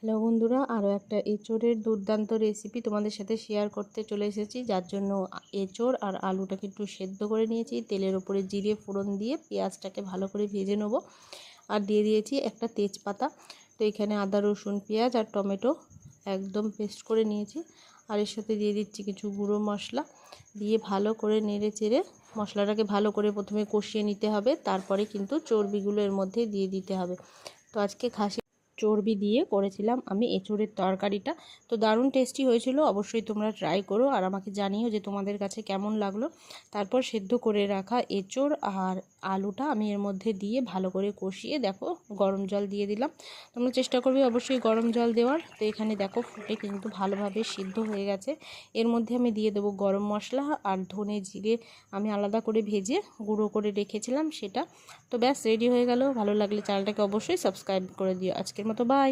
Hello বন্ধুরা, আরও একটা এঁচোড়ের দুর্দান্ত রেসিপি তোমাদের সাথে শেয়ার করতে চলে এসেছি। যার জন্য এঁচোড় আর আলুটাকে একটু সেদ্ধ করে নিয়েছি। তেলের ওপরে জিরে ফোড়ন দিয়ে পেঁয়াজটাকে ভালো করে ভেজে নেব। আর দিয়ে দিয়েছি একটা তেজপাতা। তো এখানে আদা রসুন পেঁয়াজ আর টমেটো একদম পেস্ট করে নিয়েছি। আর এর সাথে দিয়ে দিচ্ছি কিছু গুঁড়ো মশলা, দিয়ে ভালো করে নেড়ে চেড়ে মশলাটাকে ভালো করে প্রথমে কষিয়ে নিতে হবে। তারপরে কিন্তু চর্বিগুলো এর মধ্যে দিয়ে দিতে হবে। তো আজকে খাসি চর্বি দিয়ে করেছিলাম আমি এঁচোড়ের তরকারিটা। তো দারুণ টেস্টি হয়েছিল, অবশ্যই তোমরা ট্রাই করো আর আমাকে জানিও যে তোমাদের কাছে কেমন লাগলো। তারপর সেদ্ধ করে রাখা এঁচোড় আর আলুটা আমি এর মধ্যে দিয়ে ভালো করে কষিয়ে দেখো গরম জল দিয়ে দিলাম। তোমরা চেষ্টা করবে অবশ্যই গরম জল দেওয়ার। তো এখানে দেখো ফুটে কিন্তু ভালোভাবে সিদ্ধ হয়ে গেছে। এর মধ্যে আমি দিয়ে দেবো গরম মশলা আর ধনে জিরে আমি আলাদা করে ভেজে গুঁড়ো করে রেখেছিলাম সেটা। তো ব্যাস রেডি হয়ে গেল। ভালো লাগলে চ্যানেলটাকে অবশ্যই সাবস্ক্রাইব করে দিও। আজকের মতো বাই।